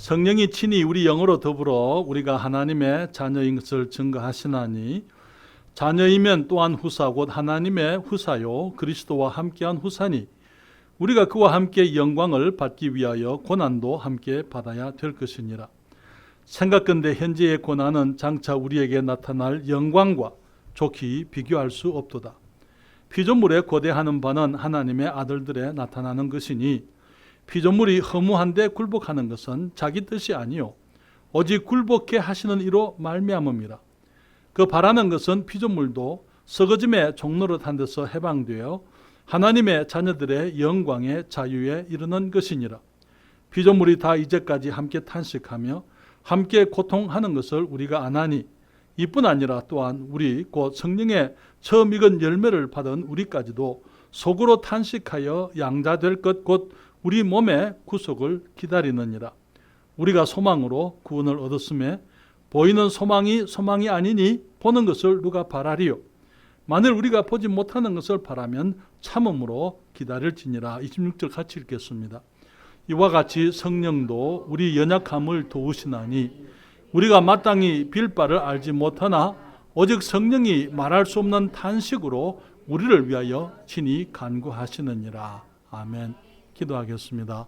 성령이 친히 우리 영으로 더불어 우리가 하나님의 자녀인 것을 증거하시나니 자녀이면 또한 후사 곧 하나님의 후사요 그리스도와 함께한 후사니 우리가 그와 함께 영광을 받기 위하여 고난도 함께 받아야 될 것이니라. 생각건대 현재의 고난은 장차 우리에게 나타날 영광과 좋게 비교할 수 없도다. 피조물에 고대하는 바는 하나님의 아들들에 나타나는 것이니 피조물이 허무한데 굴복하는 것은 자기 뜻이 아니요 오직 굴복해 하시는 이로 말미암음이라. 그 바라는 것은 피조물도 썩어짐의 종노릇한 데서 해방되어 하나님의 자녀들의 영광의 자유에 이르는 것이니라. 피조물이 다 이제까지 함께 탄식하며 함께 고통하는 것을 우리가 아나니 이뿐 아니라 또한 우리 곧 성령의 처음 익은 열매를 받은 우리까지도 속으로 탄식하여 양자될 것 곧 우리 몸의 구속을 기다리느니라. 우리가 소망으로 구원을 얻었음에 보이는 소망이 아니니 보는 것을 누가 바라리요. 만일 우리가 보지 못하는 것을 바라면 참음으로 기다릴지니라. 26절 같이 읽겠습니다. 이와 같이 성령도 우리 연약함을 도우시나니 우리가 마땅히 빌 바를 알지 못하나 오직 성령이 말할 수 없는 탄식으로 우리를 위하여 친히 간구하시느니라. 아멘. 기도하겠습니다.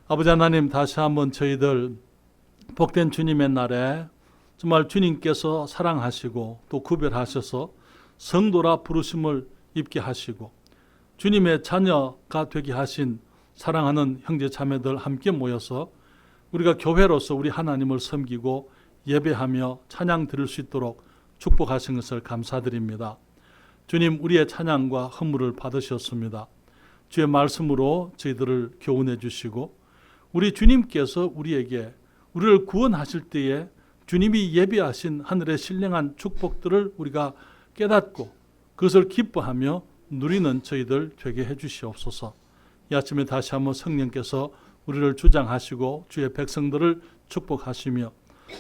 아버지 하나님, 다시 한번 저희들 복된 주님의 날에 정말 주님께서 사랑하시고 또 구별하셔서 성도라 부르심을 입게 하시고 주님의 자녀가 되게 하신 사랑하는 형제 자매들 함께 모여서 우리가 교회로서 우리 하나님을 섬기고 예배하며 찬양 드릴 수 있도록 축복하신 것을 감사드립니다. 주님, 우리의 찬양과 헌물을 받으셨습니다. 주의 말씀으로 저희들을 교훈해 주시고 우리 주님께서 우리를 구원하실 때에 주님이 예비하신 하늘의 신령한 축복들을 우리가 깨닫고 그것을 기뻐하며 누리는 저희들 되게 해 주시옵소서. 이 아침에 다시 한번 성령께서 우리를 주장하시고 주의 백성들을 축복하시며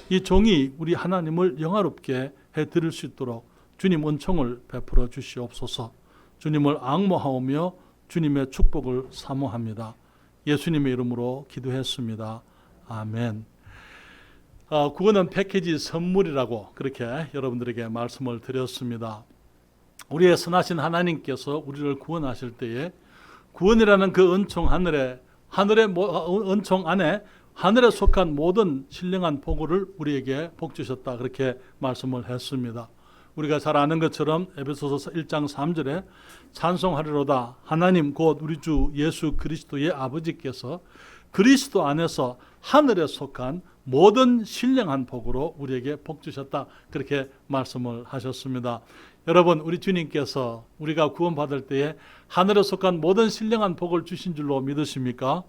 이 종이 우리 하나님을 영화롭게 해드릴 수 있도록 주님 은총을 베풀어 주시옵소서. 주님을 앙모하오며 주님의 축복을 사모합니다. 예수님의 이름으로 기도했습니다. 아멘. 구원은 패키지 선물이라고 그렇게 여러분들에게 말씀을 드렸습니다. 우리의 선하신 하나님께서 우리를 구원하실 때에 구원이라는 그 은총 하늘의 은총 안에 하늘에 속한 모든 신령한 복을 우리에게 복 주셨다 그렇게 말씀을 했습니다. 우리가 잘 아는 것처럼 에베소서 1장 3절에 찬송하리로다 하나님 곧 우리 주 예수 그리스도의 아버지께서 그리스도 안에서 하늘에 속한 모든 신령한 복으로 우리에게 복 주셨다 그렇게 말씀을 하셨습니다. 여러분, 우리 주님께서 우리가 구원받을 때에 하늘에 속한 모든 신령한 복을 주신 줄로 믿으십니까?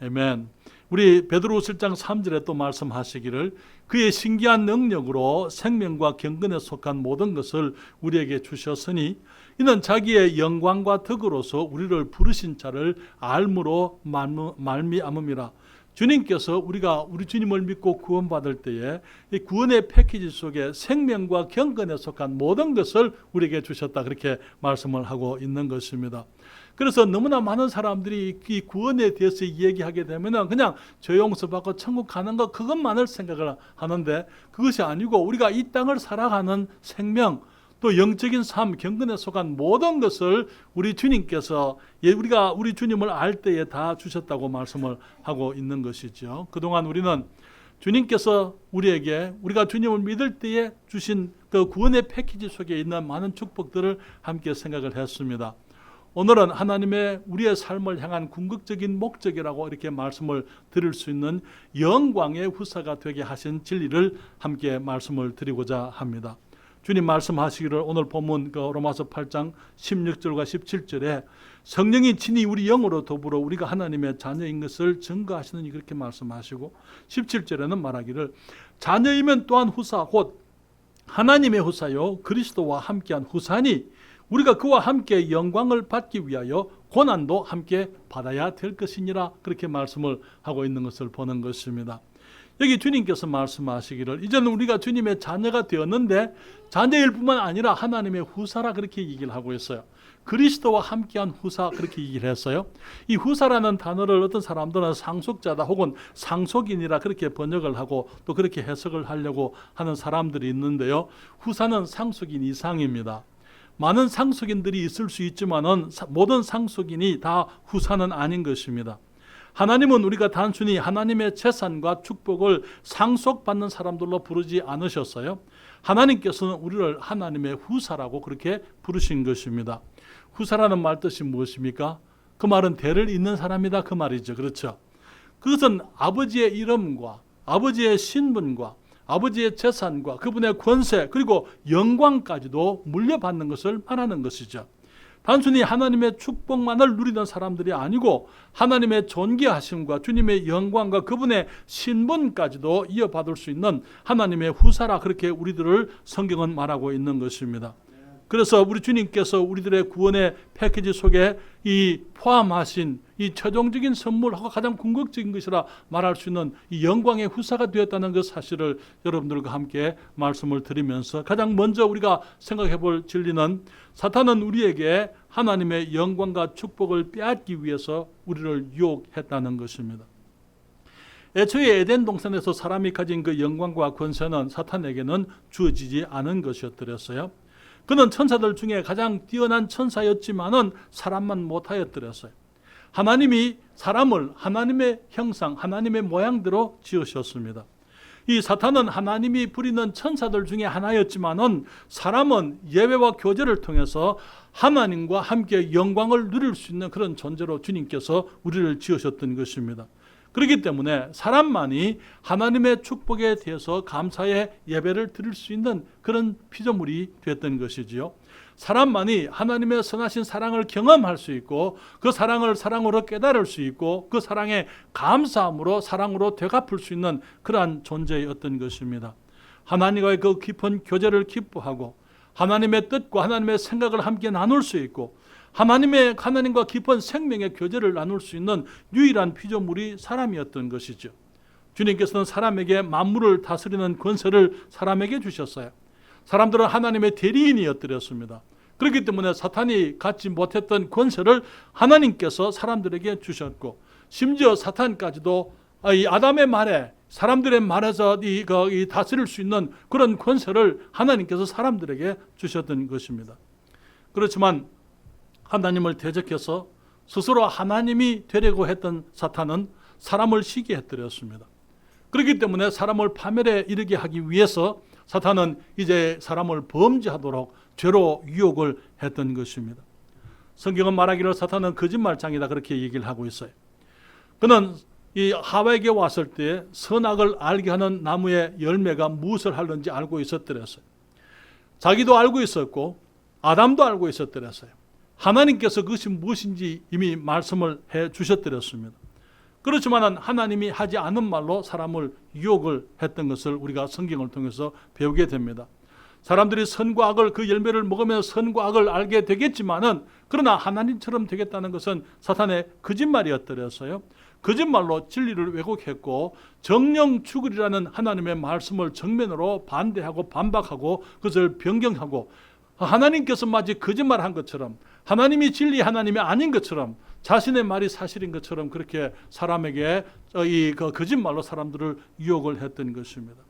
아멘. 우리 베드로후서 1장 3절에 또 말씀하시기를 그의 신기한 능력으로 생명과 경건에 속한 모든 것을 우리에게 주셨으니 이는 자기의 영광과 덕으로서 우리를 부르신 자를 알므로 말미암음이라. 주님께서 우리가 우리 주님을 믿고 구원받을 때에 이 구원의 패키지 속에 생명과 경건에 속한 모든 것을 우리에게 주셨다 그렇게 말씀을 하고 있는 것입니다. 그래서 너무나 많은 사람들이 이 구원에 대해서 얘기하게 되면 그냥 죄 용서받고 천국 가는 것 그것만을 생각을 하는데 그것이 아니고 우리가 이 땅을 살아가는 생명 또 영적인 삶, 경건에 속한 모든 것을 우리 주님께서 우리가 우리 주님을 알 때에 다 주셨다고 말씀을 하고 있는 것이죠. 그동안 우리는 주님께서 우리에게 우리가 주님을 믿을 때에 주신 그 구원의 패키지 속에 있는 많은 축복들을 함께 생각을 했습니다. 오늘은 하나님의 우리의 삶을 향한 궁극적인 목적이라고 이렇게 말씀을 드릴 수 있는 영광의 후사가 되게 하신 진리를 함께 말씀을 드리고자 합니다. 주님 말씀하시기를 오늘 본문 로마서 8장 16절과 17절에 성령이 친히 우리 영으로 더불어 우리가 하나님의 자녀인 것을 증거하시느니 그렇게 말씀하시고 17절에는 말하기를 자녀이면 또한 후사 곧 하나님의 후사요 그리스도와 함께한 후사니 우리가 그와 함께 영광을 받기 위하여 고난도 함께 받아야 될 것이니라 그렇게 말씀을 하고 있는 것을 보는 것입니다. 여기 주님께서 말씀하시기를 이제는 우리가 주님의 자녀가 되었는데 자녀일 뿐만 아니라 하나님의 후사라 그렇게 얘기를 하고 있어요. 그리스도와 함께한 후사 그렇게 얘기를 했어요. 이 후사라는 단어를 어떤 사람들은 상속자다 혹은 상속인이라 그렇게 번역을 하고 또 그렇게 해석을 하려고 하는 사람들이 있는데요. 후사는 상속인 이상입니다. 많은 상속인들이 있을 수 있지만은 모든 상속인이 다 후사는 아닌 것입니다. 하나님은 우리가 단순히 하나님의 재산과 축복을 상속받는 사람들로 부르지 않으셨어요. 하나님께서는 우리를 하나님의 후사라고 그렇게 부르신 것입니다. 후사라는 말 뜻이 무엇입니까? 그 말은 대를 잇는 사람이다 그 말이죠. 그렇죠? 그것은 아버지의 이름과 아버지의 신분과 아버지의 재산과 그분의 권세 그리고 영광까지도 물려받는 것을 말하는 것이죠. 단순히 하나님의 축복만을 누리는 사람들이 아니고 하나님의 존귀하심과 주님의 영광과 그분의 신분까지도 이어받을 수 있는 하나님의 후사라 그렇게 우리들을 성경은 말하고 있는 것입니다. 그래서 우리 주님께서 우리들의 구원의 패키지 속에 이 포함하신 이 최종적인 선물하고 가장 궁극적인 것이라 말할 수 있는 이 영광의 후사가 되었다는 그 사실을 여러분들과 함께 말씀을 드리면서 가장 먼저 우리가 생각해 볼 진리는 사탄은 우리에게 하나님의 영광과 축복을 빼앗기 위해서 우리를 유혹했다는 것입니다. 애초에 에덴 동산에서 사람이 가진 그 영광과 권세는 사탄에게는 주어지지 않은 것이었더랬어요. 그는 천사들 중에 가장 뛰어난 천사였지만은 사람만 못하였더랬어요. 하나님이 사람을 하나님의 형상, 하나님의 모양대로 지으셨습니다. 이 사탄은 하나님이 부리는 천사들 중에 하나였지만은 사람은 예배와 교제를 통해서 하나님과 함께 영광을 누릴 수 있는 그런 존재로 주님께서 우리를 지으셨던 것입니다. 그렇기 때문에 사람만이 하나님의 축복에 대해서 감사의 예배를 드릴 수 있는 그런 피조물이 됐던 것이지요. 사람만이 하나님의 선하신 사랑을 경험할 수 있고 그 사랑을 사랑으로 깨달을 수 있고 그 사랑에 감사함으로 사랑으로 되갚을 수 있는 그러한 존재였던 것입니다. 하나님과의 그 깊은 교제를 기뻐하고 하나님의 뜻과 하나님의 생각을 함께 나눌 수 있고 하나님과 깊은 생명의 교제를 나눌 수 있는 유일한 피조물이 사람이었던 것이죠. 주님께서는 사람에게 만물을 다스리는 권세를 사람에게 주셨어요. 사람들은 하나님의 대리인이었더랬습니다. 그렇기 때문에 사탄이 갖지 못했던 권세를 하나님께서 사람들에게 주셨고 심지어 사탄까지도 이 아담의 말에 사람들의 말에서 이 다스릴 수 있는 그런 권세를 하나님께서 사람들에게 주셨던 것입니다. 그렇지만 하나님을 대적해서 스스로 하나님이 되려고 했던 사탄은 사람을 시기했더랬습니다. 그렇기 때문에 사람을 파멸에 이르게 하기 위해서 사탄은 이제 사람을 범죄하도록 죄로 유혹을 했던 것입니다. 성경은 말하기를 사탄은 거짓말장이다 그렇게 얘기를 하고 있어요. 그는 이 하와에게 왔을 때 선악을 알게 하는 나무의 열매가 무엇을 하는지 알고 있었더랬어요. 자기도 알고 있었고 아담도 알고 있었더랬어요. 하나님께서 그것이 무엇인지 이미 말씀을 해 주셨더랬습니다. 그렇지만 하나님이 하지 않은 말로 사람을 유혹을 했던 것을 우리가 성경을 통해서 배우게 됩니다. 사람들이 선과 악을 그 열매를 먹으면 선과 악을 알게 되겠지만은 그러나 하나님처럼 되겠다는 것은 사탄의 거짓말이었더랬어요. 거짓말로 진리를 왜곡했고 정령 죽으리라는 하나님의 말씀을 정면으로 반대하고 반박하고 그것을 변경하고 하나님께서 마치 거짓말한 것처럼 하나님이 진리 하나님이 아닌 것처럼 자신의 말이 사실인 것처럼 그렇게 사람에게 이 거짓말로 사람들을 유혹을 했던 것입니다.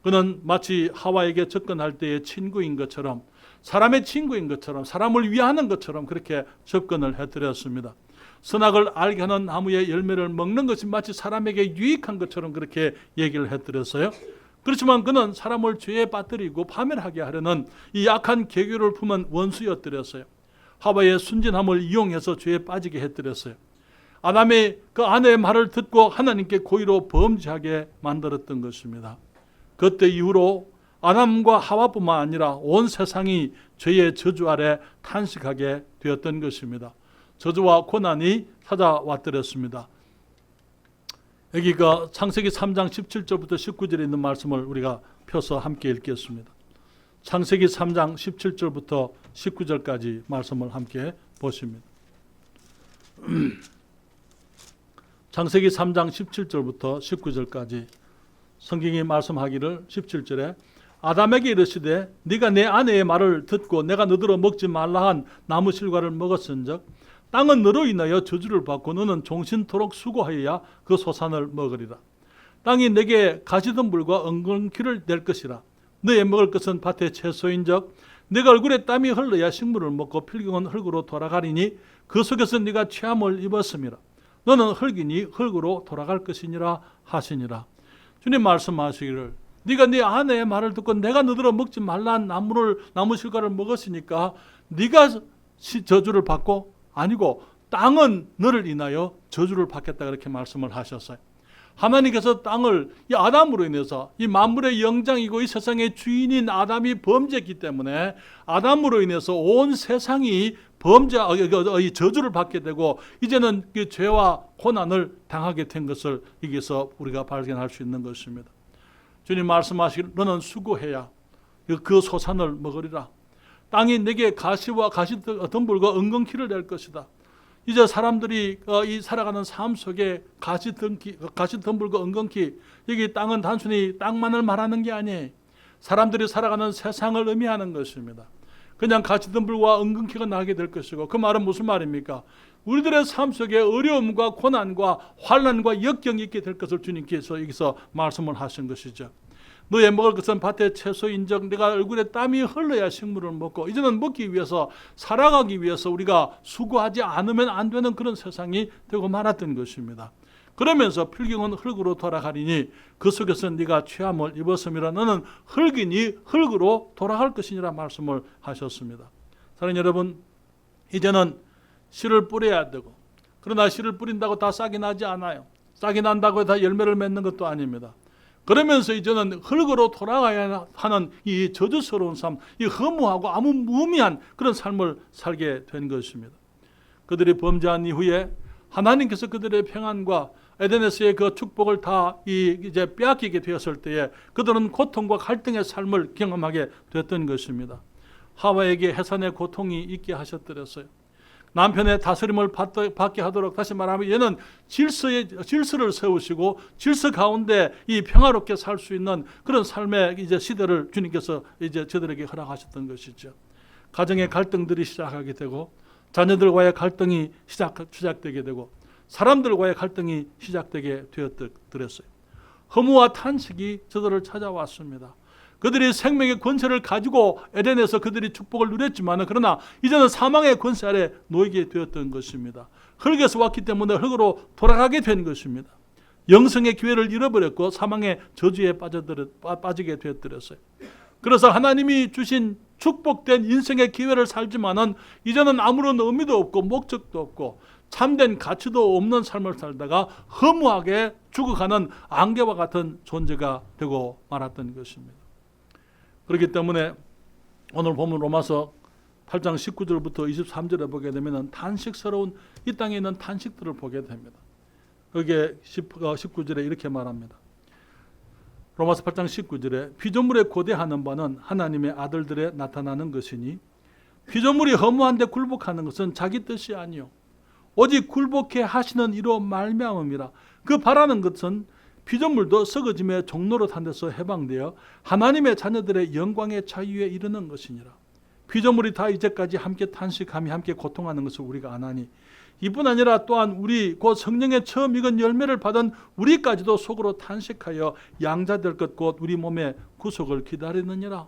그는 마치 하와에게 접근할 때의 친구인 것처럼 사람의 친구인 것처럼 사람을 위하는 것처럼 그렇게 접근을 해드렸습니다. 선악을 알게 하는 나무의 열매를 먹는 것이 마치 사람에게 유익한 것처럼 그렇게 얘기를 해드렸어요. 그렇지만 그는 사람을 죄에 빠뜨리고 파멸하게 하려는 이 악한 계교를 품은 원수였더랬어요. 하와의 순진함을 이용해서 죄에 빠지게 했더랬어요. 아담의 그 아내의 말을 듣고 하나님께 고의로 범죄하게 만들었던 것입니다. 그때 이후로 아담과 하와뿐만 아니라 온 세상이 죄의 저주 아래 탄식하게 되었던 것입니다. 저주와 고난이 찾아왔더랬습니다. 여기가 창세기 3장 17절부터 19절에 있는 말씀을 우리가 펴서 함께 읽겠습니다. 창세기 3장 17절부터 19절까지 말씀을 함께 보십니다. 창세기 3장 17절부터 19절까지 성경이 말씀하기를 17절에 아담에게 이르시되 네가 내 아내의 말을 듣고 내가 너더러 먹지 말라 한 나무 실과를 먹었은즉 땅은 너로 인하여 저주를 받고 너는 종신토록 수고하여야 그 소산을 먹으리라. 땅이 내게 가시덤불과 엉겅퀴를 낼 것이라. 너의 먹을 것은 밭의 채소인즉 내가 얼굴에 땀이 흘러야 식물을 먹고 필경은 흙으로 돌아가리니 그 속에서 네가 취함을 입었음이라. 너는 흙이니 흙으로 돌아갈 것이니라 하시니라. 주님 말씀하시기를 네가 네 아내의 말을 듣고 내가 너더러 먹지 말란 나무 실과를 먹었으니까 네가 저주를 받고 아니고 땅은 너를 인하여 저주를 받겠다 그렇게 말씀을 하셨어요. 하나님께서 땅을 이 아담으로 인해서 이 만물의 영장이고 이 세상의 주인인 아담이 범죄했기 때문에 아담으로 인해서 온 세상이 저주를 받게 되고 이제는 그 죄와 고난을 당하게 된 것을 여기서 우리가 발견할 수 있는 것입니다. 주님 말씀하시기를 너는 수고해야 그 소산을 먹으리라. 땅이 내게 가시와 가시덤불과 엉겅퀴를 낼 것이다. 이제 사람들이 이 살아가는 삶 속에 가시덤불과 엉겅퀴, 여기 땅은 단순히 땅만을 말하는 게 아니에요. 사람들이 살아가는 세상을 의미하는 것입니다. 그냥 가시덤불과 엉겅퀴가 나게 될 것이고, 그 말은 무슨 말입니까? 우리들의 삶 속에 어려움과 고난과 환난과 역경이 있게 될 것을 주님께서 여기서 말씀을 하신 것이죠. 너의 먹을 것은 밭의 채소인즉 내가 얼굴에 땀이 흘러야 식물을 먹고, 이제는 먹기 위해서 살아가기 위해서 우리가 수고하지 않으면 안 되는 그런 세상이 되고 말았던 것입니다. 그러면서 필경은 흙으로 돌아가리니 그 속에서 네가 취함을 입었음이라. 너는 흙이니 흙으로 돌아갈 것이니라 말씀을 하셨습니다. 사랑하는 여러분, 이제는 씨를 뿌려야 되고, 그러나 씨를 뿌린다고 다 싹이 나지 않아요. 싹이 난다고 다 열매를 맺는 것도 아닙니다. 그러면서 이제는 흙으로 돌아가야 하는 이 저주스러운 삶, 이 허무하고 아무 무의미한 그런 삶을 살게 된 것입니다. 그들이 범죄한 이후에 하나님께서 그들의 평안과 에덴에서의 그 축복을 다 이제 빼앗기게 되었을 때에 그들은 고통과 갈등의 삶을 경험하게 됐던 것입니다. 하와에게 해산의 고통이 있게 하셨더랬어요. 남편의 다스림을 받게 하도록, 다시 말하면 얘는 질서를 세우시고 질서 가운데 이 평화롭게 살 수 있는 그런 삶의 이제 시대를 주님께서 이제 저들에게 허락하셨던 것이죠. 가정의 갈등들이 시작하게 되고, 자녀들과의 갈등이 시작되게 되고, 사람들과의 갈등이 시작되게 되었더랬어요. 허무와 탄식이 저들을 찾아왔습니다. 그들이 생명의 권세를 가지고 에덴에서 그들이 축복을 누렸지만, 그러나 이제는 사망의 권세 아래 놓이게 되었던 것입니다. 흙에서 왔기 때문에 흙으로 돌아가게 된 것입니다. 영생의 기회를 잃어버렸고 사망의 저주에 빠지게 되었더랬어요. 그래서 하나님이 주신 축복된 인생의 기회를 살지만은 이제는 아무런 의미도 없고 목적도 없고 참된 가치도 없는 삶을 살다가 허무하게 죽어가는 안개와 같은 존재가 되고 말았던 것입니다. 그렇기 때문에 오늘 보면 로마서 8장 19절부터 23절에 보게 되면 탄식스러운 이 땅에 있는 탄식들을 보게 됩니다. 거기에 19절에 이렇게 말합니다. 로마서 8장 19절에 피조물에 고대하는 바는 하나님의 아들들에 나타나는 것이니 피조물이 허무한데 굴복하는 것은 자기 뜻이 아니요 오직 굴복해 하시는 이로 말미암음이라. 그 바라는 것은 피조물도 썩어짐의 종로로 탄 데서 해방되어 하나님의 자녀들의 영광의 자유에 이르는 것이니라. 피조물이 다 이제까지 함께 탄식하며 함께 고통하는 것을 우리가 아나니 이뿐 아니라 또한 우리 곧 성령의 처음 익은 열매를 받은 우리까지도 속으로 탄식하여 양자될 것 곧 우리 몸의 구속을 기다리느니라.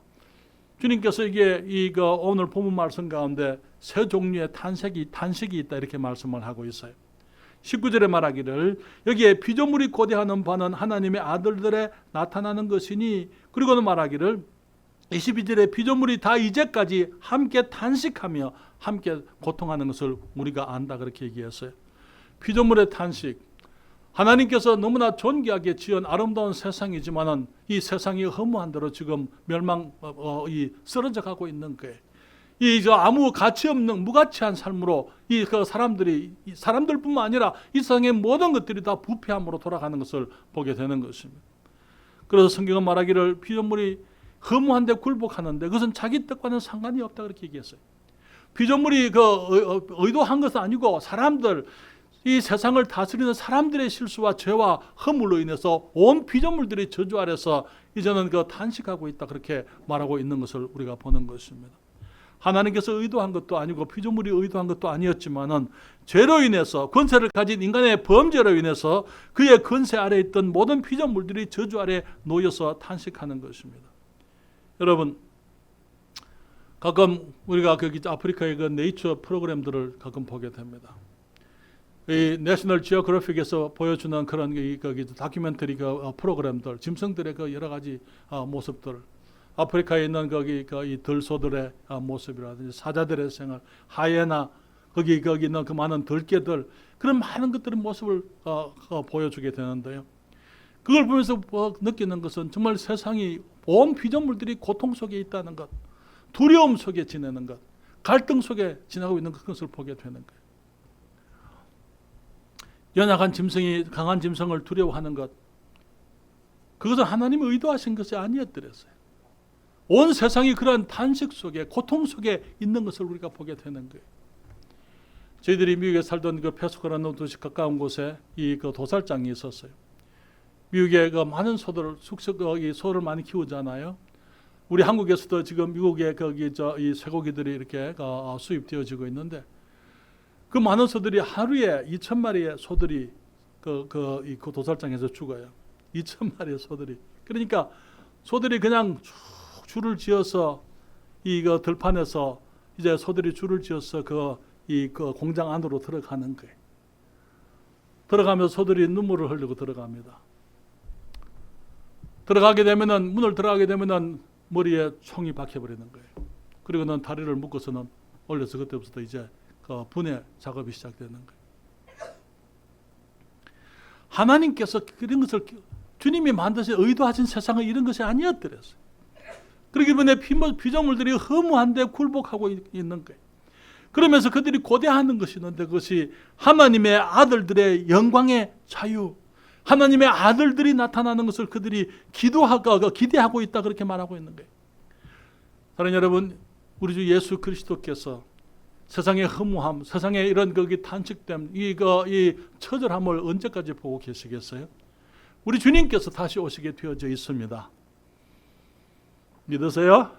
주님께서 이게 오늘 본문 말씀 가운데 세 종류의 탄식이 있다 이렇게 말씀을 하고 있어요. 19절에 말하기를 여기에 피조물이 고대하는 바는 하나님의 아들들에 나타나는 것이니, 그리고는 말하기를 22절에 피조물이 다 이제까지 함께 탄식하며 함께 고통하는 것을 우리가 안다 그렇게 얘기했어요. 피조물의 탄식, 하나님께서 너무나 존귀하게 지은 아름다운 세상이지만은 이 세상이 허무한 대로 지금 쓰러져 가고 있는 거예요. 아무 가치 없는 무가치한 삶으로 사람들뿐만 아니라 이 세상의 모든 것들이 다 부패함으로 돌아가는 것을 보게 되는 것입니다. 그래서 성경은 말하기를 피조물이 허무한데 굴복하는데 그것은 자기 뜻과는 상관이 없다 그렇게 얘기했어요. 피조물이 의도한 것은 아니고 사람들 이 세상을 다스리는 사람들의 실수와 죄와 허물로 인해서 온 피조물들이 저주 아래서 이제는 탄식하고 있다, 그렇게 말하고 있는 것을 우리가 보는 것입니다. 하나님께서 의도한 것도 아니고 피조물이 의도한 것도 아니었지만은 죄로 인해서, 권세를 가진 인간의 범죄로 인해서 그의 권세 아래 있던 모든 피조물들이 저주 아래 놓여서 탄식하는 것입니다. 여러분, 가끔 우리가 거기 아프리카의 그 네이처 프로그램들을 가끔 보게 됩니다. 이 내셔널 지오그래픽에서 보여주는 그런 거기 다큐멘터리 프로그램들, 짐승들의 그 여러 가지 모습들, 아프리카에 있는 거기 이 들소들의 모습이라든지 사자들의 생활, 하이에나, 거기 있는 그 많은 들개들, 그런 많은 것들의 모습을 보여주게 되는데요. 그걸 보면서 느끼는 것은 정말 세상이 온 피조물들이 고통 속에 있다는 것, 두려움 속에 지내는 것, 갈등 속에 지나고 있는 그것을 보게 되는 거예요. 연약한 짐승이 강한 짐승을 두려워하는 것, 그것은 하나님이 의도하신 것이 아니었더랬어요. 온 세상이 그러한 탄식 속에, 고통 속에 있는 것을 우리가 보게 되는 거예요. 저희들이 미국에 살던 그 페스코라는 도시 가까운 곳에 이 도살장이 있었어요. 미국에 그 많은 소를 많이 키우잖아요. 우리 한국에서도 지금 미국에 이 쇠고기들이 이렇게 수입되어지고 있는데, 그 많은 소들이 하루에 2,000마리의 소들이 그 도살장에서 죽어요. 2,000마리의 소들이. 그러니까 소들이 그냥 쭉 줄을 지어서 이 들판에서 이제 소들이 줄을 지어서 그 공장 안으로 들어가는 거예요. 들어가면서 소들이 눈물을 흘리고 들어갑니다. 문을 들어가게 되면은 머리에 총이 박혀버리는 거예요. 그리고는 다리를 묶어서는 올려서 그때부터 이제 분해 작업이 시작되는 거예요. 하나님께서 그런 것을, 주님이 만드신 의도하신 세상은 이런 것이 아니었더랬어요. 그렇기 때문에 피조물들이 허무한데 굴복하고 있는 거예요. 그러면서 그들이 고대하는 것이 있는데, 그것이 하나님의 아들들의 영광의 자유, 하나님의 아들들이 나타나는 것을 그들이 기대하고 있다, 그렇게 말하고 있는 거예요. 사랑하는 여러분, 우리 주 예수 그리스도께서 세상의 허무함, 세상의 이런 탄식됨, 이 처절함을 언제까지 보고 계시겠어요? 우리 주님께서 다시 오시게 되어져 있습니다. 믿으세요?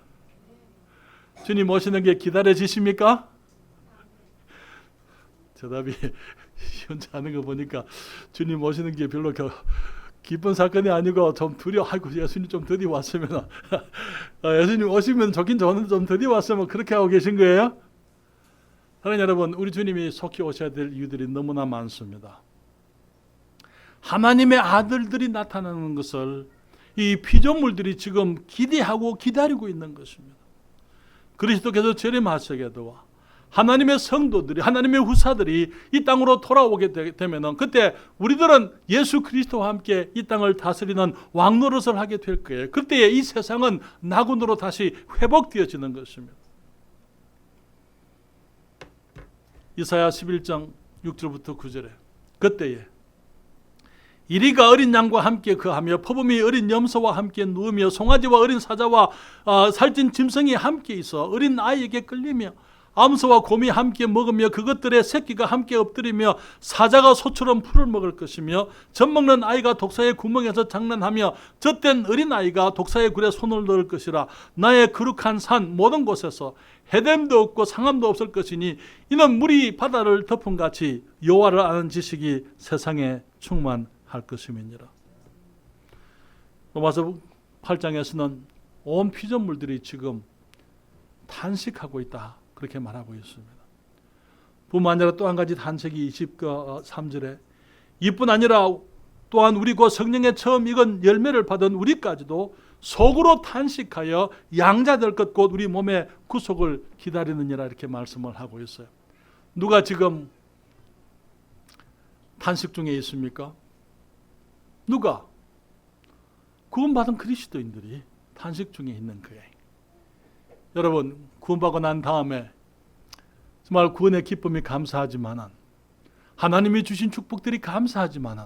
주님 오시는 게 기다려지십니까? 대답이 현재 하는 거 보니까 주님 오시는 게 별로 기쁜 사건이 아니고 좀 아이고 예수님 좀 드디어 왔으면 예수님 오시면 좋긴 좋은데 좀 드디어 왔으면 그렇게 하고 계신 거예요? 사랑하는 여러분, 우리 주님이 속히 오셔야 될 이유들이 너무나 많습니다. 하나님의 아들들이 나타나는 것을 이 피조물들이 지금 기대하고 기다리고 있는 것입니다. 그리스도께서 재림하시게 되와 하나님의 성도들이, 하나님의 후사들이 이 땅으로 돌아오게 되면 그때 우리들은 예수 그리스도와 함께 이 땅을 다스리는 왕 노릇을 하게 될 거예요. 그때에 이 세상은 나군으로 다시 회복되어지는 것입니다. 이사야 11장 6절부터 9절에 그때에 이리가 어린 양과 함께 거하며 퍼범이 어린 염소와 함께 누우며 송아지와 어린 사자와 살찐 짐승이 함께 있어 어린 아이에게 끌리며 암소와 곰이 함께 먹으며 그것들의 새끼가 함께 엎드리며 사자가 소처럼 풀을 먹을 것이며 젖먹는 아이가 독사의 구멍에서 장난하며 젖된 어린 아이가 독사의 굴에 손을 넣을 것이라. 나의 거룩한 산 모든 곳에서 해됨도 없고 상함도 없을 것이니 이는 물이 바다를 덮은 같이 여호와를 아는 지식이 세상에 충만할 것임이니라. 로마서 8장에서는 온 피조물들이 지금 탄식하고 있다, 그렇게 말하고 있습니다. 뿐만 아니라 또 한 가지 탄식이 23절에 이뿐 아니라 또한 우리 곧 성령의 처음 익은 열매를 받은 우리까지도 속으로 탄식하여 양자될 것 곧 우리 몸의 구속을 기다리느니라, 이렇게 말씀을 하고 있어요. 누가 지금 탄식 중에 있습니까? 누가? 구원받은 그리스도인들이 탄식 중에 있는 거예요. 여러분, 구원받고 난 다음에 정말 구원의 기쁨이 감사하지만은, 하나님이 주신 축복들이 감사하지만은,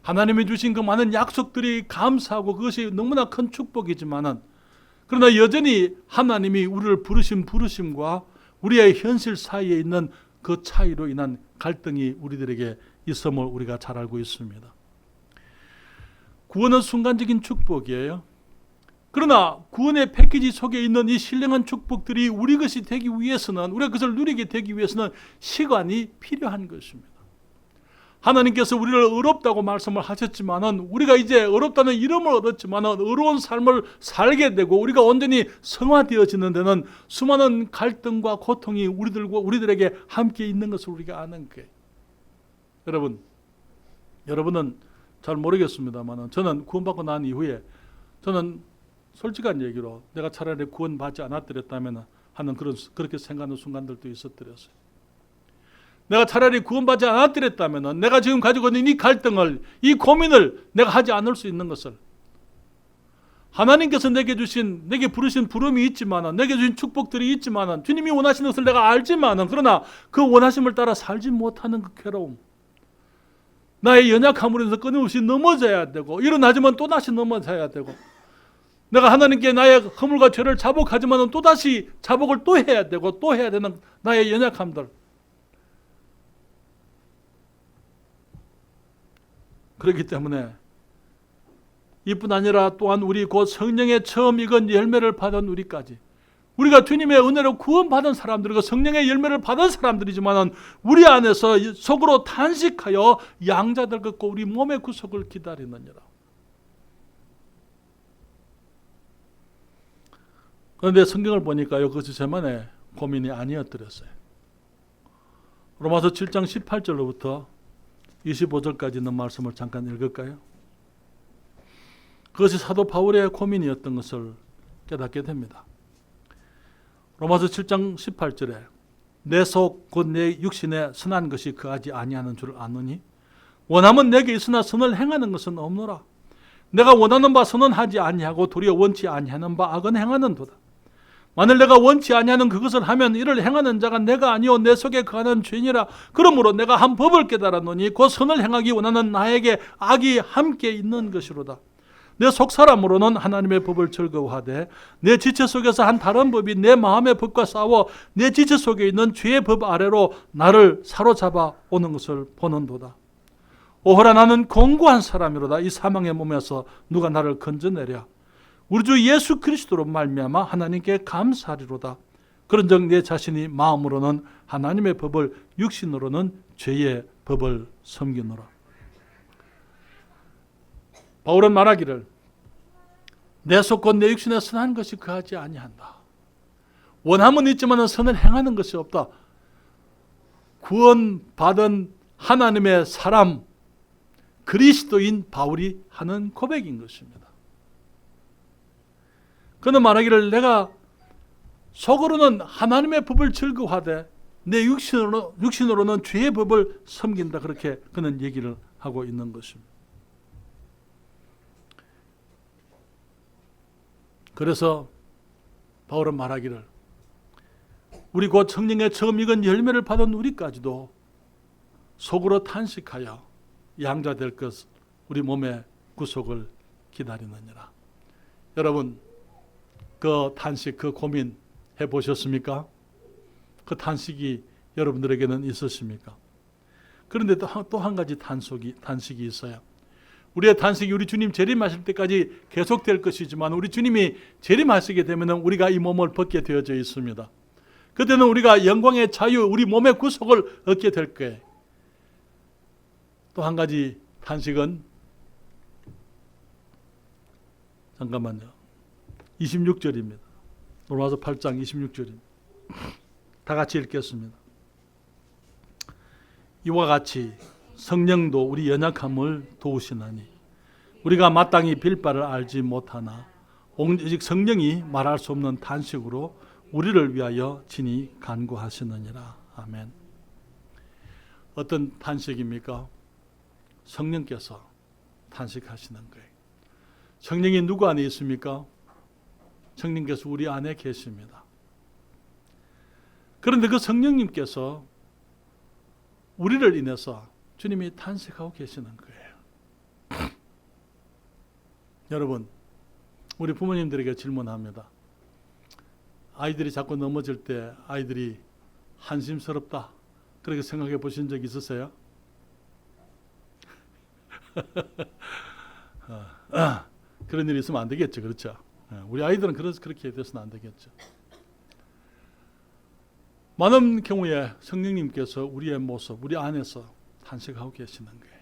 하나님이 주신 그 많은 약속들이 감사하고 그것이 너무나 큰 축복이지만은, 그러나 여전히 하나님이 우리를 부르신 부르심과 우리의 현실 사이에 있는 그 차이로 인한 갈등이 우리들에게 있음을 우리가 잘 알고 있습니다. 구원은 순간적인 축복이에요. 그러나 구원의 패키지 속에 있는 이 신령한 축복들이 우리 것이 되기 위해서는, 우리가 그것을 누리게 되기 위해서는 시간이 필요한 것입니다. 하나님께서 우리를 의롭다고 말씀을 하셨지만은, 우리가 이제 의롭다는 이름을 얻었지만은 의로운 삶을 살게 되고 우리가 온전히 성화되어지는 데는 수많은 갈등과 고통이 우리들에게 함께 있는 것을 우리가 아는 거예요. 여러분은 잘 모르겠습니다만은 저는 구원받고 난 이후에 저는 솔직한 얘기로 내가 차라리 구원받지 않았더랬다면 하는 그렇게 생각하는 순간들도 있었더랬어요. 내가 차라리 구원받지 않았더랬다면 내가 지금 가지고 있는 이 갈등을, 이 고민을 내가 하지 않을 수 있는 것을, 하나님께서 내게 부르신 부름이 있지만은, 내게 주신 축복들이 있지만은, 주님이 원하시는 것을 내가 알지만은, 그러나 그 원하심을 따라 살지 못하는 그 괴로움, 나의 연약함으로 인해서 끊임없이 넘어져야 되고, 일어나지만 또다시 넘어져야 되고, 내가 하나님께 나의 허물과 죄를 자복하지만 또다시 자복을 또 해야 되고 또 해야 되는 나의 연약함들, 그렇기 때문에 이뿐 아니라 또한 우리 곧 성령의 처음 익은 열매를 받은 우리까지, 우리가 주님의 은혜로 구원받은 사람들이고 성령의 열매를 받은 사람들이지만 우리 안에서 속으로 탄식하여 양자들 같고 우리 몸의 구속을 기다리느니라. 그런데 성경을 보니까요, 그것이 저만의 고민이 아니었더랬어요. 로마서 7장 18절로부터 25절까지 있는 말씀을 잠깐 읽을까요? 그것이 사도 바울의 고민이었던 것을 깨닫게 됩니다. 로마서 7장 18절에 내 속 곧 내 육신에 선한 것이 거하지 아니하는 줄 아느니 원함은 내게 있으나 선을 행하는 것은 없노라. 내가 원하는 바 선은 하지 아니하고 도리어 원치 아니하는 바 악은 행하는도다. 만일 내가 원치 아니하는 그것을 하면 이를 행하는 자가 내가 아니오 내 속에 거하는 죄니라. 그러므로 내가 한 법을 깨달았노니 곧 선을 행하기 원하는 나에게 악이 함께 있는 것이로다. 내 속사람으로는 하나님의 법을 즐거워하되 내 지체 속에서 한 다른 법이 내 마음의 법과 싸워 내 지체 속에 있는 죄의 법 아래로 나를 사로잡아 오는 것을 보는도다. 오호라 나는 공고한 사람이로다. 이 사망의 몸에서 누가 나를 건져내랴. 우리 주 예수 그리스도로 말미암아 하나님께 감사하리로다. 그런즉 내 자신이 마음으로는 하나님의 법을, 육신으로는 죄의 법을 섬기노라. 바울은 말하기를 내 속 곧 내 육신에 선한 것이 거하지 아니한다. 원함은 있지만 선을 행하는 것이 없다. 구원받은 하나님의 사람 그리스도인 바울이 하는 고백인 것입니다. 그는 말하기를 내가 속으로는 하나님의 법을 즐거워하되 내 육신으로는 죄의 법을 섬긴다. 그렇게 그는 얘기를 하고 있는 것입니다. 그래서 바울은 말하기를 우리 곧 성령의 처음 익은 열매를 받은 우리까지도 속으로 탄식하여 양자 될 것 우리 몸의 구속을 기다리느니라. 여러분, 그 탄식, 그 고민 해보셨습니까? 그 탄식이 여러분들에게는 있으십니까? 그런데 또 한 가지 탄식이 있어요. 우리의 탄식이 우리 주님 재림하실 때까지 계속될 것이지만 우리 주님이 재림하시게 되면 우리가 이 몸을 벗게 되어져 있습니다. 그때는 우리가 영광의 자유, 우리 몸의 구속을 얻게 될 거예요. 또 한 가지 탄식은 잠깐만요. 26절입니다. 로마서 8장 26절입니다. 다 같이 읽겠습니다. 이와 같이 성령도 우리 연약함을 도우시나니 우리가 마땅히 빌 바를 알지 못하나 오직 성령이 말할 수 없는 탄식으로 우리를 위하여 친히 간구하시느니라. 아멘. 어떤 탄식입니까? 성령께서 탄식하시는 거예요. 성령이 누구 안에 있습니까? 성령께서 우리 안에 계십니다. 그런데 그 성령님께서 우리를 인해서 주님이 탄식하고 계시는 거예요. 여러분, 우리 부모님들에게 질문합니다. 아이들이 자꾸 넘어질 때 아이들이 한심스럽다, 그렇게 생각해 보신 적 있으세요? 그런 일이 있으면 안 되겠죠. 그렇죠? 우리 아이들은 그렇게 돼서는 안 되겠죠. 많은 경우에 성령님께서 우리의 모습, 우리 안에서 탄식하고 계시는 거예요.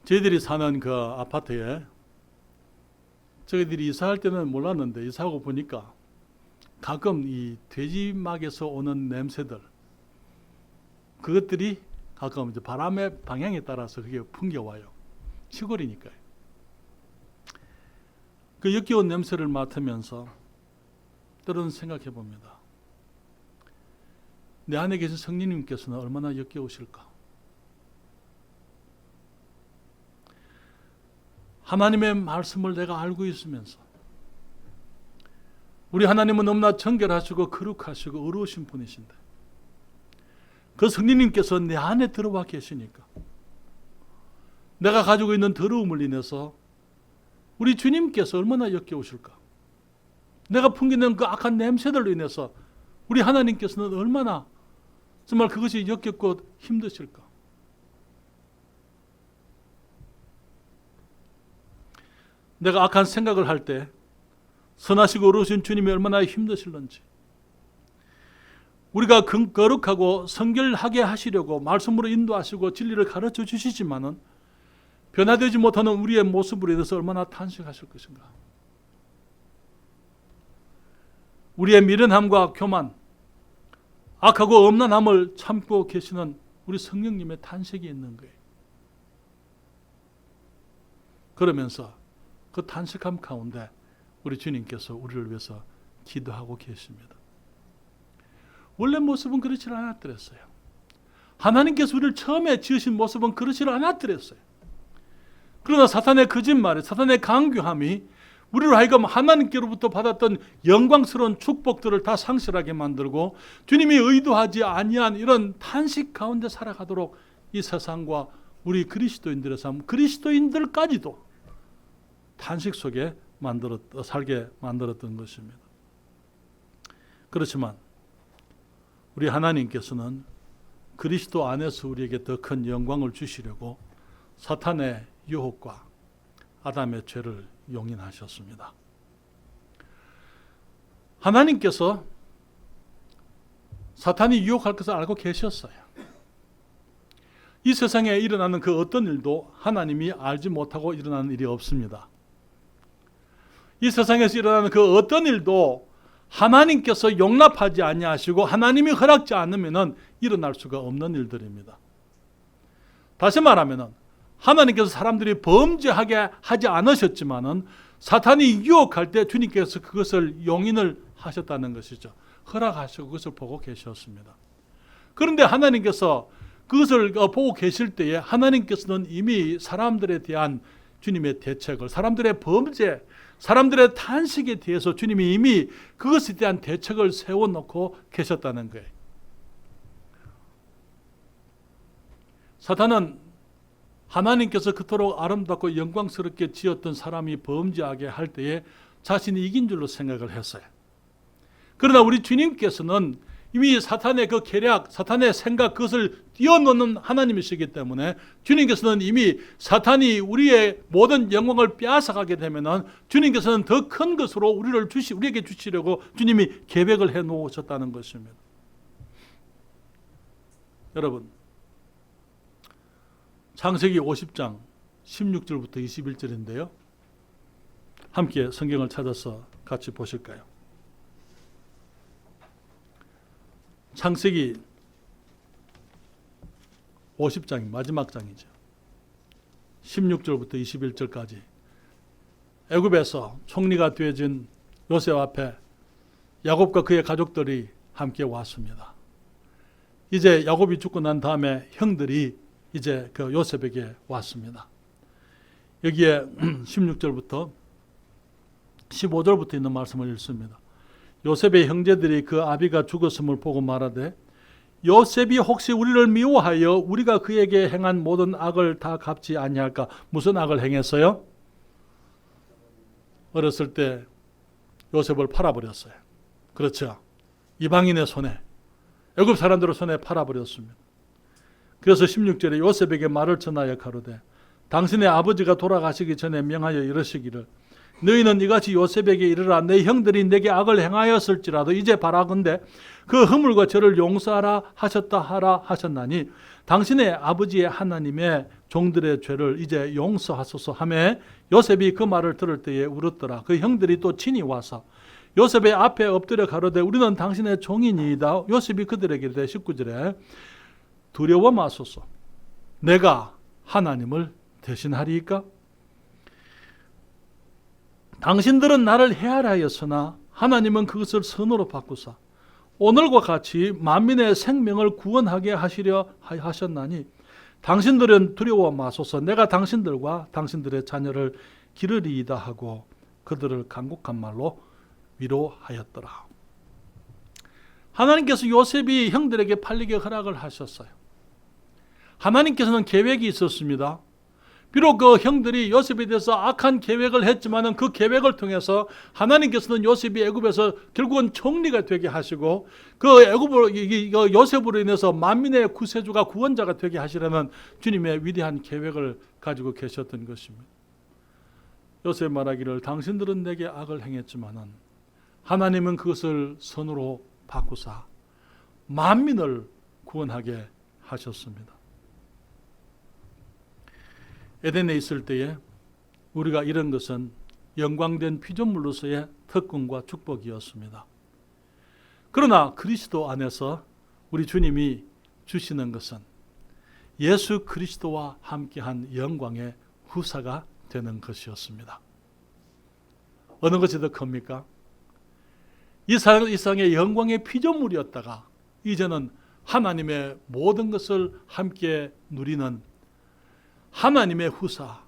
저희들이 사는 그 아파트에 저희들이 이사할 때는 몰랐는데 이사하고 보니까 가끔 이 돼지막에서 오는 냄새들, 그것들이 가끔 이제 바람의 방향에 따라서 그게 풍겨와요. 시골이니까요. 그 역겨운 냄새를 맡으면서 때로는 생각해 봅니다. 내 안에 계신 성령님께서는 얼마나 역겨우실까? 하나님의 말씀을 내가 알고 있으면서 우리 하나님은 너무나 정결하시고 거룩하시고 의로우신 분이신데 그 성령님께서 내 안에 들어와 계시니까 내가 가지고 있는 더러움을 인해서 우리 주님께서 얼마나 역겨우실까? 내가 풍기는 그 악한 냄새들로 인해서 우리 하나님께서는 얼마나 정말 그것이 역겹고 힘드실까? 내가 악한 생각을 할 때 선하시고 어려우신 주님이 얼마나 힘드실런지, 우리가 거룩하고 성결하게 하시려고 말씀으로 인도하시고 진리를 가르쳐 주시지만은 변화되지 못하는 우리의 모습으로 인해서 얼마나 탄식하실 것인가. 우리의 미련함과 교만, 악하고 엄난함을 참고 계시는 우리 성령님의 탄식이 있는 거예요. 그러면서 그 탄식함 가운데 우리 주님께서 우리를 위해서 기도하고 계십니다. 원래 모습은 그렇지 않았더랬어요. 하나님께서 우리를 처음에 지으신 모습은 그렇지 않았더랬어요. 그러나 사탄의 거짓말에, 사탄의 강교함이 우리로 하여금 하나님께로부터 받았던 영광스러운 축복들을 다 상실하게 만들고 주님이 의도하지 아니한 이런 탄식 가운데 살아가도록 이 세상과 우리 그리스도인들의 삶, 그리스도인들까지도 탄식 속에 살게 만들었던 것입니다. 그렇지만 우리 하나님께서는 그리스도 안에서 우리에게 더 큰 영광을 주시려고 사탄의 유혹과 아담의 죄를 용인하셨습니다. 하나님께서 사탄이 유혹할 것을 알고 계셨어요. 이 세상에 일어나는 그 어떤 일도 하나님이 알지 못하고 일어나는 일이 없습니다. 이 세상에서 일어나는 그 어떤 일도 하나님께서 용납하지 아니하시고 하나님이 허락지 않으면 일어날 수가 없는 일들입니다. 다시 말하면 하나님께서 사람들이 범죄하게 하지 않으셨지만은 사탄이 유혹할 때 주님께서 그것을 용인을 하셨다는 것이죠. 허락하시고 그것을 보고 계셨습니다. 그런데 하나님께서 그것을 보고 계실 때에 하나님께서는 이미 사람들에 대한 주님의 대책을, 사람들의 범죄, 사람들의 탄식에 대해서 주님이 이미 그것에 대한 대책을 세워놓고 계셨다는 거예요. 사탄은 하나님께서 그토록 아름답고 영광스럽게 지었던 사람이 범죄하게 할 때에 자신이 이긴 줄로 생각을 했어요. 그러나 우리 주님께서는 이미 사탄의 그 계략, 사탄의 생각, 그것을 띄워놓는 하나님이시기 때문에 주님께서는 이미 사탄이 우리의 모든 영광을 빼앗아가게 되면은 주님께서는 더 큰 것으로 우리에게 주시려고 주님이 계획을 해 놓으셨다는 것입니다. 여러분, 창세기 50장 16절부터 21절인데요. 함께 성경을 찾아서 같이 보실까요? 창세기 50장이 마지막 장이죠. 16절부터 21절까지 애굽에서 총리가 되어진 요셉 앞에 야곱과 그의 가족들이 함께 왔습니다. 이제 야곱이 죽고 난 다음에 형들이 이제 그 요셉에게 왔습니다. 여기에 16절부터 15절부터 있는 말씀을 읽습니다. 요셉의 형제들이 그 아비가 죽었음을 보고 말하되 요셉이 혹시 우리를 미워하여 우리가 그에게 행한 모든 악을 다 갚지 아니할까? 무슨 악을 행했어요? 어렸을 때 요셉을 팔아버렸어요. 그렇죠. 이방인의 손에, 애굽 사람들의 손에 팔아버렸습니다. 그래서 16절에 요셉에게 말을 전하여 가로되 당신의 아버지가 돌아가시기 전에 명하여 이르시기를 너희는 이같이 요셉에게 이르라 내 형들이 내게 악을 행하였을지라도 이제 바라건대 그 허물과 죄를 용서하라 하셨다 하라 하셨나니 당신의 아버지의 하나님의 종들의 죄를 이제 용서하소서 하매 요셉이 그 말을 들을 때에 울었더라. 그 형들이 또 친히 와서 요셉의 앞에 엎드려 가로되 우리는 당신의 종이니이다. 요셉이 그들에게 이르되 19절에 두려워 마소서 내가 하나님을 대신하리이까? 당신들은 나를 해하라였으나 하나님은 그것을 선으로 바꾸사 오늘과 같이 만민의 생명을 구원하게 하시려 하셨나니 당신들은 두려워 마소서 내가 당신들과 당신들의 자녀를 기르리이다 하고 그들을 간곡한 말로 위로하였더라. 하나님께서 요셉이 형들에게 팔리게 허락을 하셨어요. 하나님께서는 계획이 있었습니다. 비록 그 형들이 요셉에 대해서 악한 계획을 했지만 그 계획을 통해서 하나님께서는 요셉이 애굽에서 결국은 총리가 되게 하시고 그 애굽으로 요셉으로 인해서 만민의 구세주가 구원자가 되게 하시려는 주님의 위대한 계획을 가지고 계셨던 것입니다. 요셉 말하기를 당신들은 내게 악을 행했지만 하나님은 그것을 선으로 바꾸사 만민을 구원하게 하셨습니다. 에덴에 있을 때에 우리가 이런 것은 영광된 피조물로서의 특권과 축복이었습니다. 그러나 그리스도 안에서 우리 주님이 주시는 것은 예수 그리스도와 함께한 영광의 후사가 되는 것이었습니다. 어느 것이 더 큽니까? 이 세상의 영광의 피조물이었다가 이제는 하나님의 모든 것을 함께 누리는 하나님의 후사,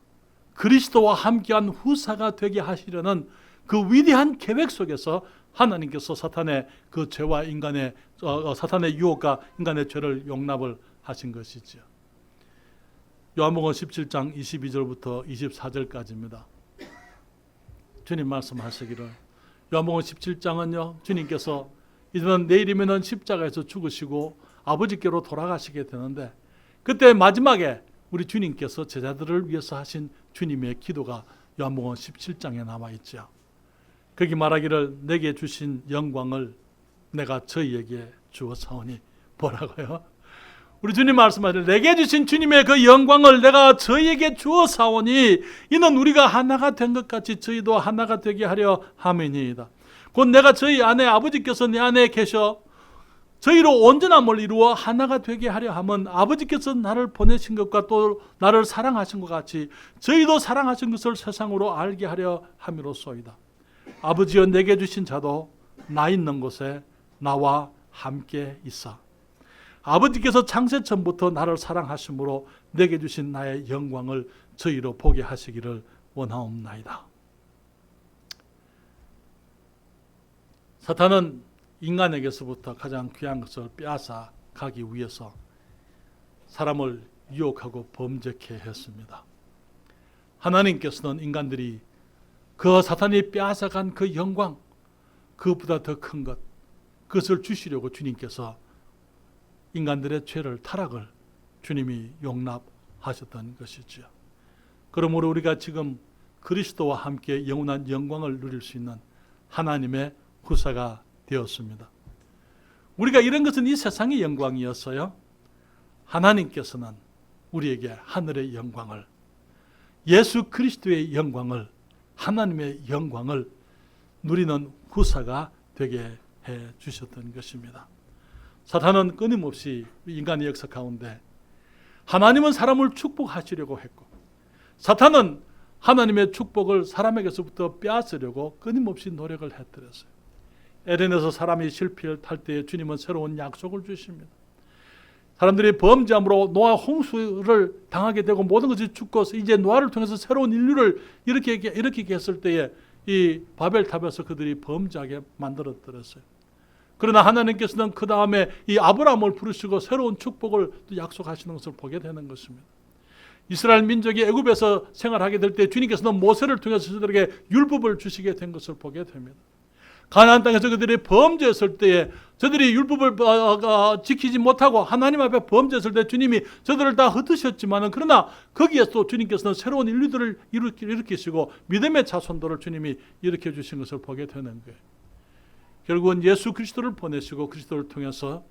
그리스도와 함께한 후사가 되게 하시려는 그 위대한 계획 속에서 하나님께서 사탄의 그 죄와 사탄의 유혹과 인간의 죄를 용납을 하신 것이죠. 요한복음 17장 22절부터 24절까지입니다. 주님 말씀하시기를 요한복음 17장은요 주님께서 이제는 내일이면 십자가에서 죽으시고 아버지께로 돌아가시게 되는데 그때 마지막에 우리 주님께서 제자들을 위해서 하신 주님의 기도가 요한복음 17장에 남아있죠. 거기 말하기를 내게 주신 영광을 내가 저희에게 주었사오니 뭐라고요? 우리 주님 말씀하시길 내게 주신 주님의 그 영광을 내가 저희에게 주었사오니 이는 우리가 하나가 된 것 같이 저희도 하나가 되게 하려 함이니이다. 곧 내가 저희 안에 아버지께서 내 안에 계셔 저희로 온전함을 이루어 하나가 되게 하려 함은 아버지께서 나를 보내신 것과 또 나를 사랑하신 것 같이 저희도 사랑하신 것을 세상으로 알게 하려 함이로소이다. 아버지여 내게 주신 자도 나 있는 곳에 나와 함께 있어. 아버지께서 창세 전부터 나를 사랑하심으로 내게 주신 나의 영광을 저희로 보게 하시기를 원하옵나이다. 사탄은 인간에게서부터 가장 귀한 것을 빼앗아 가기 위해서 사람을 유혹하고 범죄케 했습니다. 하나님께서는 인간들이 그 사탄이 빼앗아간 그 영광, 그것보다 더 큰 것, 그것을 주시려고 주님께서 인간들의 죄를, 타락을 주님이 용납하셨던 것이죠. 그러므로 우리가 지금 그리스도와 함께 영원한 영광을 누릴 수 있는 하나님의 후사가 되었습니다. 우리가 이런 것은 이 세상의 영광이었어요. 하나님께서는 우리에게 하늘의 영광을, 예수 그리스도의 영광을, 하나님의 영광을 누리는 후사가 되게 해 주셨던 것입니다. 사탄은 끊임없이 인간의 역사 가운데 하나님은 사람을 축복하시려고 했고 사탄은 하나님의 축복을 사람에게서부터 빼앗으려고 끊임없이 노력을 했더랬어요. 에덴에서 사람이 실패할 때에 주님은 새로운 약속을 주십니다. 사람들이 범죄함으로 노아 홍수를 당하게 되고 모든 것이 죽고 이제 노아를 통해서 새로운 인류를 일으키게 했을 때에 이 바벨탑에서 그들이 범죄하게 만들었더랬어요. 그러나 하나님께서는 그 다음에 이 아브라함을 부르시고 새로운 축복을 또 약속하시는 것을 보게 되는 것입니다. 이스라엘 민족이 애굽에서 생활하게 될 때 주님께서는 모세를 통해서 그들에게 율법을 주시게 된 것을 보게 됩니다. 가나안 땅에서 그들이 범죄했을 때에 저들이 율법을 지키지 못하고 하나님 앞에 범죄했을 때 주님이 저들을 다 흩으셨지만 그러나 거기에서 또 주님께서는 새로운 인류들을 일으키시고 믿음의 자손들을 주님이 일으켜 주신 것을 보게 되는 거예요. 결국은 예수 그리스도를 보내시고 그리스도를 통해서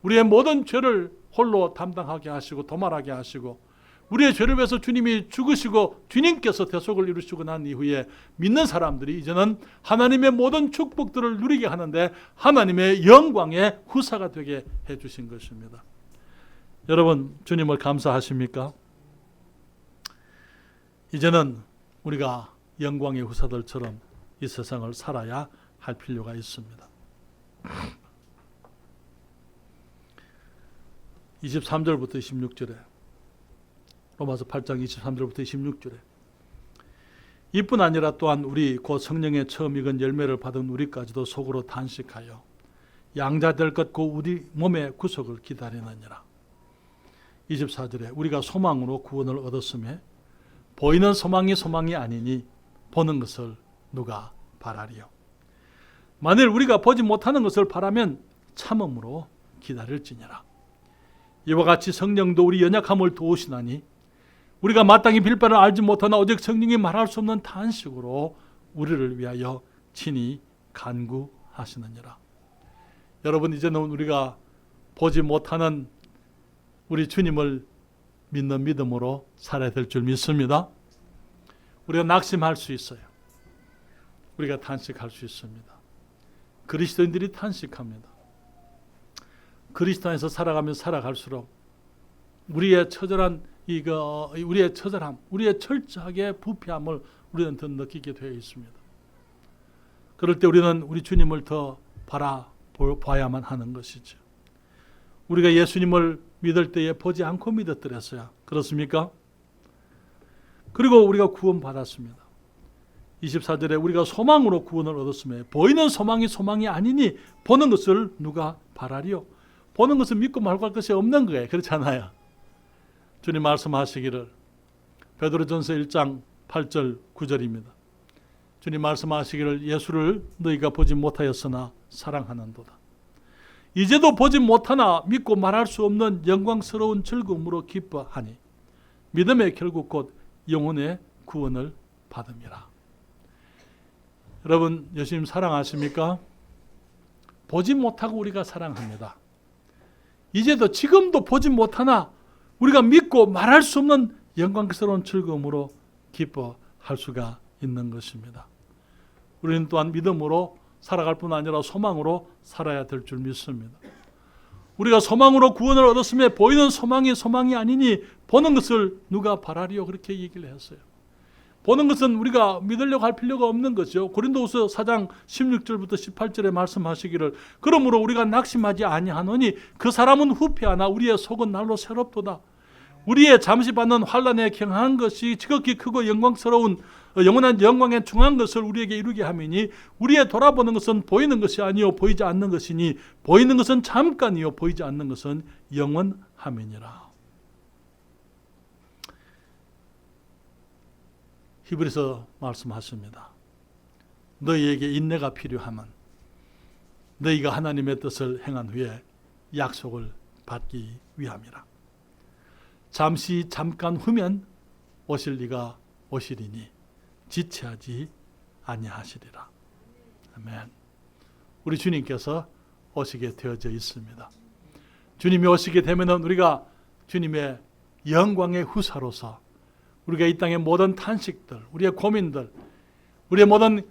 우리의 모든 죄를 홀로 담당하게 하시고 도말하게 하시고 우리의 죄를 위해서 주님이 죽으시고 주님께서 대속을 이루시고 난 이후에 믿는 사람들이 이제는 하나님의 모든 축복들을 누리게 하는데 하나님의 영광의 후사가 되게 해주신 것입니다. 여러분 주님을 감사하십니까? 이제는 우리가 영광의 후사들처럼 이 세상을 살아야 할 필요가 있습니다. 23절부터 26절에 로마서 8장 23절부터 26절에 이뿐 아니라 또한 우리 곧 성령의 처음 익은 열매를 받은 우리까지도 속으로 단식하여 양자 될 것 곧 우리 몸의 구속을 기다리느니라. 24절에 우리가 소망으로 구원을 얻었음에 보이는 소망이 아니니 보는 것을 누가 바라리요. 만일 우리가 보지 못하는 것을 바라면 참음으로 기다릴지니라. 이와 같이 성령도 우리 연약함을 도우시나니 우리가 마땅히 빌 바를 알지 못하나 오직 성령이 말할 수 없는 탄식으로 우리를 위하여 친히 간구하시느니라. 여러분 이제는 우리가 보지 못하는 우리 주님을 믿는 믿음으로 살아야 될 줄 믿습니다. 우리가 낙심할 수 있어요. 우리가 탄식할 수 있습니다. 그리스도인들이 탄식합니다. 그리스도 안에서 살아가면 살아갈수록 우리의 처절한 우리의 처절함, 우리의 철저하게 부패함을 우리는 더 느끼게 되어 있습니다. 그럴 때 우리는 우리 주님을 더 바라봐야만 하는 것이죠. 우리가 예수님을 믿을 때에 보지 않고 믿었더랬어요. 그렇습니까? 그리고 우리가 구원받았습니다. 24절에 우리가 소망으로 구원을 얻었으며 보이는 소망이 아니니 보는 것을 누가 바라리요. 보는 것은 믿고 말고 할 것이 없는 거예요. 그렇잖아요. 주님 말씀하시기를 베드로전서 1장 8절 9절입니다. 주님 말씀하시기를 예수를 너희가 보지 못하였으나 사랑하는도다. 이제도 보지 못하나 믿고 말할 수 없는 영광스러운 즐거움으로 기뻐하니 믿음의 결국 곧 영혼의 구원을 받음이라. 여러분 예수님 사랑하십니까? 보지 못하고 우리가 사랑합니다. 이제도 지금도 보지 못하나 우리가 믿고 말할 수 없는 영광스러운 즐거움으로 기뻐할 수가 있는 것입니다. 우리는 또한 믿음으로 살아갈 뿐 아니라 소망으로 살아야 될 줄 믿습니다. 우리가 소망으로 구원을 얻었으며 보이는 소망이 아니니 보는 것을 누가 바라리요 그렇게 얘기를 했어요. 보는 것은 우리가 믿으려고 할 필요가 없는 거죠. 고린도후서 4장 16절부터 18절에 말씀하시기를 그러므로 우리가 낙심하지 아니하노니 그 사람은 후패하나 우리의 속은 날로 새롭도다. 우리의 잠시 받는 환난에 경한 것이 지극히 크고 영광스러운 영원한 영광에 중한 것을 우리에게 이루게 하매니 우리의 돌아보는 것은 보이는 것이 아니요 보이지 않는 것이니 보이는 것은 잠깐이요 보이지 않는 것은 영원함이니라. 히브리서 말씀하십니다. 너희에게 인내가 필요하면 너희가 하나님의 뜻을 행한 후에 약속을 받기 위함이라. 잠깐 후면 오실 이가 오시리니 지체하지 아니하시리라. 아멘. 우리 주님께서 오시게 되어져 있습니다. 주님이 오시게 되면은 우리가 주님의 영광의 후사로서 우리가 이 땅의 모든 탄식들, 우리의 고민들, 우리의 모든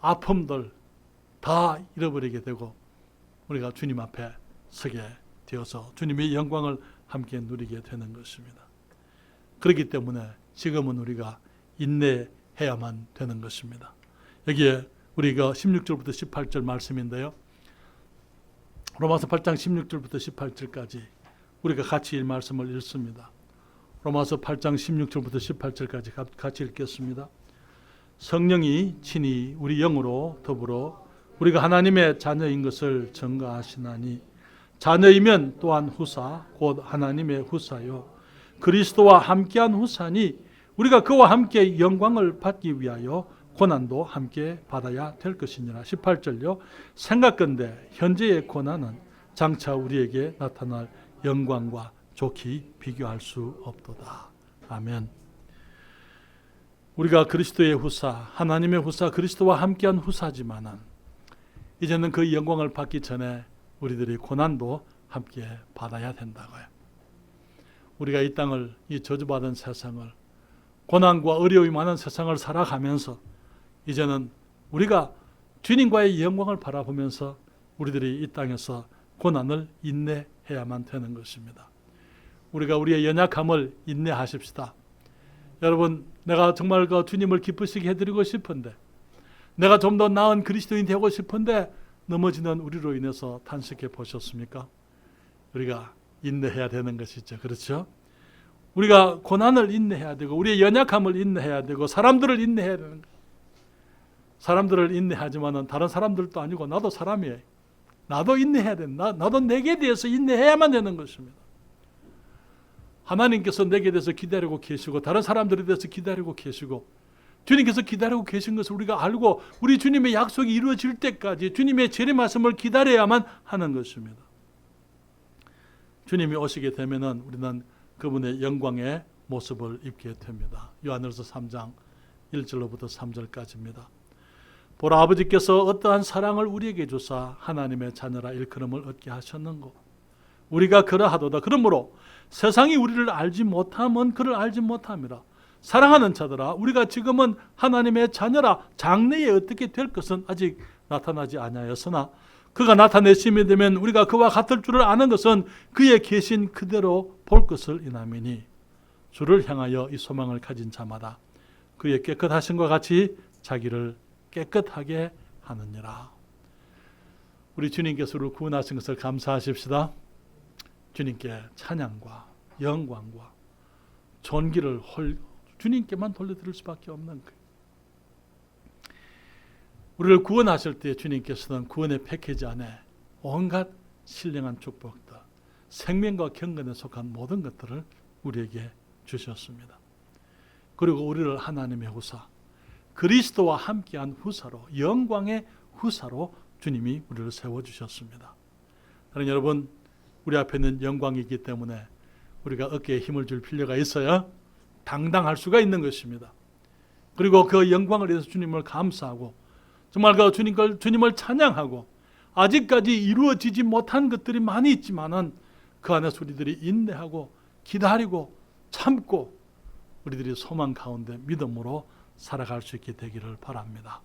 아픔들 다 잃어버리게 되고 우리가 주님 앞에 서게 되어서 주님의 영광을 함께 누리게 되는 것입니다. 그렇기 때문에 지금은 우리가 인내해야만 되는 것입니다. 여기에 우리가 16절부터 18절 말씀인데요. 로마서 8장 16절부터 18절까지 우리가 같이 이 말씀을 읽습니다. 로마서 8장 16절부터 18절까지 같이 읽겠습니다. 성령이 친히 우리 영으로 더불어 우리가 하나님의 자녀인 것을 증거하시나니 자녀이면 또한 후사 곧 하나님의 후사요 그리스도와 함께한 후사니 우리가 그와 함께 영광을 받기 위하여 고난도 함께 받아야 될 것이니라. 18절요. 생각건대 현재의 고난은 장차 우리에게 나타날 영광과 좋게 비교할 수 없도다. 아멘. 우리가 그리스도의 후사, 하나님의 후사, 그리스도와 함께한 후사지만은 이제는 그 영광을 받기 전에 우리들이 고난도 함께 받아야 된다고요. 우리가 이 땅을, 이 저주받은 세상을, 고난과 어려움이 많은 세상을 살아가면서 이제는 우리가 주님과의 영광을 바라보면서 우리들이 이 땅에서 고난을 인내해야만 되는 것입니다. 우리가 우리의 연약함을 인내하십시다. 여러분, 내가 정말 그 주님을 기쁘시게 해드리고 싶은데, 내가 좀 더 나은 그리스도인 되고 싶은데 넘어지는 우리로 인해서 탄식해 보셨습니까? 우리가 인내해야 되는 것이죠. 그렇죠? 우리가 고난을 인내해야 되고 우리의 연약함을 인내해야 되고 사람들을 인내해야 되는 거예요. 사람들을 인내하지만은 다른 사람들도 아니고 나도 사람이에요. 나도 인내해야 된다. 나도 내게 대해서 인내해야만 되는 것입니다. 하나님께서 내게 대해서 기다리고 계시고 다른 사람들에 대해서 기다리고 계시고 주님께서 기다리고 계신 것을 우리가 알고 우리 주님의 약속이 이루어질 때까지 주님의 재림하심을 기다려야만 하는 것입니다. 주님이 오시게 되면은 우리는 그분의 영광의 모습을 입게 됩니다. 요한일서 3장 1절로부터 3절까지입니다. 보라, 아버지께서 어떠한 사랑을 우리에게 주사 하나님의 자녀라 일컬음을 얻게 하셨는고 우리가 그러하도다. 그러므로 세상이 우리를 알지 못함은 그를 알지 못함이라. 사랑하는 자들아, 우리가 지금은 하나님의 자녀라 장래에 어떻게 될 것은 아직 나타나지 아니하였으나 그가 나타내심이 되면 우리가 그와 같을 줄을 아는 것은 그의 계신 그대로 볼 것을 인함이니 주를 향하여 이 소망을 가진 자마다 그의 깨끗하심과 같이 자기를 깨끗하게 하느니라. 우리 주님께서 우리를 구원하신 것을 감사하십시다. 주님께 찬양과 영광과 존귀를 주님께만 돌려드릴 수밖에 없는 거예요. 우리를 구원하실 때 주님께서는 구원의 패키지 안에 온갖 신령한 축복들, 생명과 경건에 속한 모든 것들을 우리에게 주셨습니다. 그리고 우리를 하나님의 후사, 그리스도와 함께한 후사로, 영광의 후사로 주님이 우리를 세워주셨습니다. 그러나 여러분, 우리 앞에 있는 영광이기 때문에 우리가 어깨에 힘을 줄 필요가 있어야 당당할 수가 있는 것입니다. 그리고 그 영광을 위해서 주님을 감사하고 정말 그 주님을 찬양하고 아직까지 이루어지지 못한 것들이 많이 있지만은 그 안에서 우리들이 인내하고 기다리고 참고 우리들이 소망 가운데 믿음으로 살아갈 수 있게 되기를 바랍니다.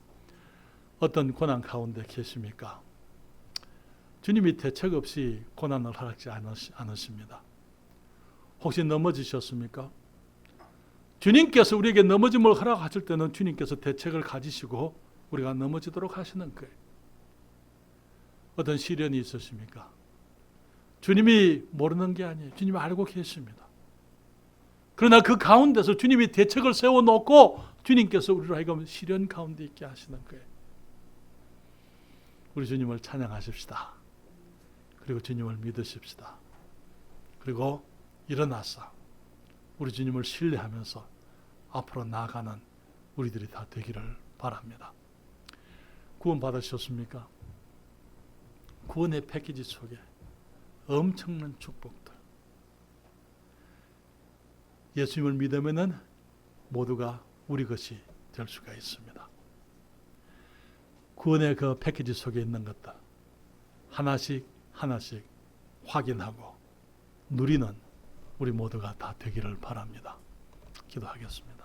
어떤 고난 가운데 계십니까? 주님이 대책 없이 고난을 허락지 않으십니다. 혹시 넘어지셨습니까? 주님께서 우리에게 넘어짐을 허락하실 때는 주님께서 대책을 가지시고 우리가 넘어지도록 하시는 거예요. 어떤 시련이 있으십니까? 주님이 모르는 게 아니에요. 주님이 알고 계십니다. 그러나 그 가운데서 주님이 대책을 세워놓고 주님께서 우리로 하여금 시련 가운데 있게 하시는 거예요. 우리 주님을 찬양하십시다. 그리고 주님을 믿으십시다. 그리고 일어나서 우리 주님을 신뢰하면서 앞으로 나아가는 우리들이 다 되기를 바랍니다. 구원 받으셨습니까? 구원의 패키지 속에 엄청난 축복들. 예수님을 믿으면은 모두가 우리 것이 될 수가 있습니다. 구원의 그 패키지 속에 있는 것들 하나씩 하나씩 확인하고 누리는 우리 모두가 다 되기를 바랍니다. 기도하겠습니다.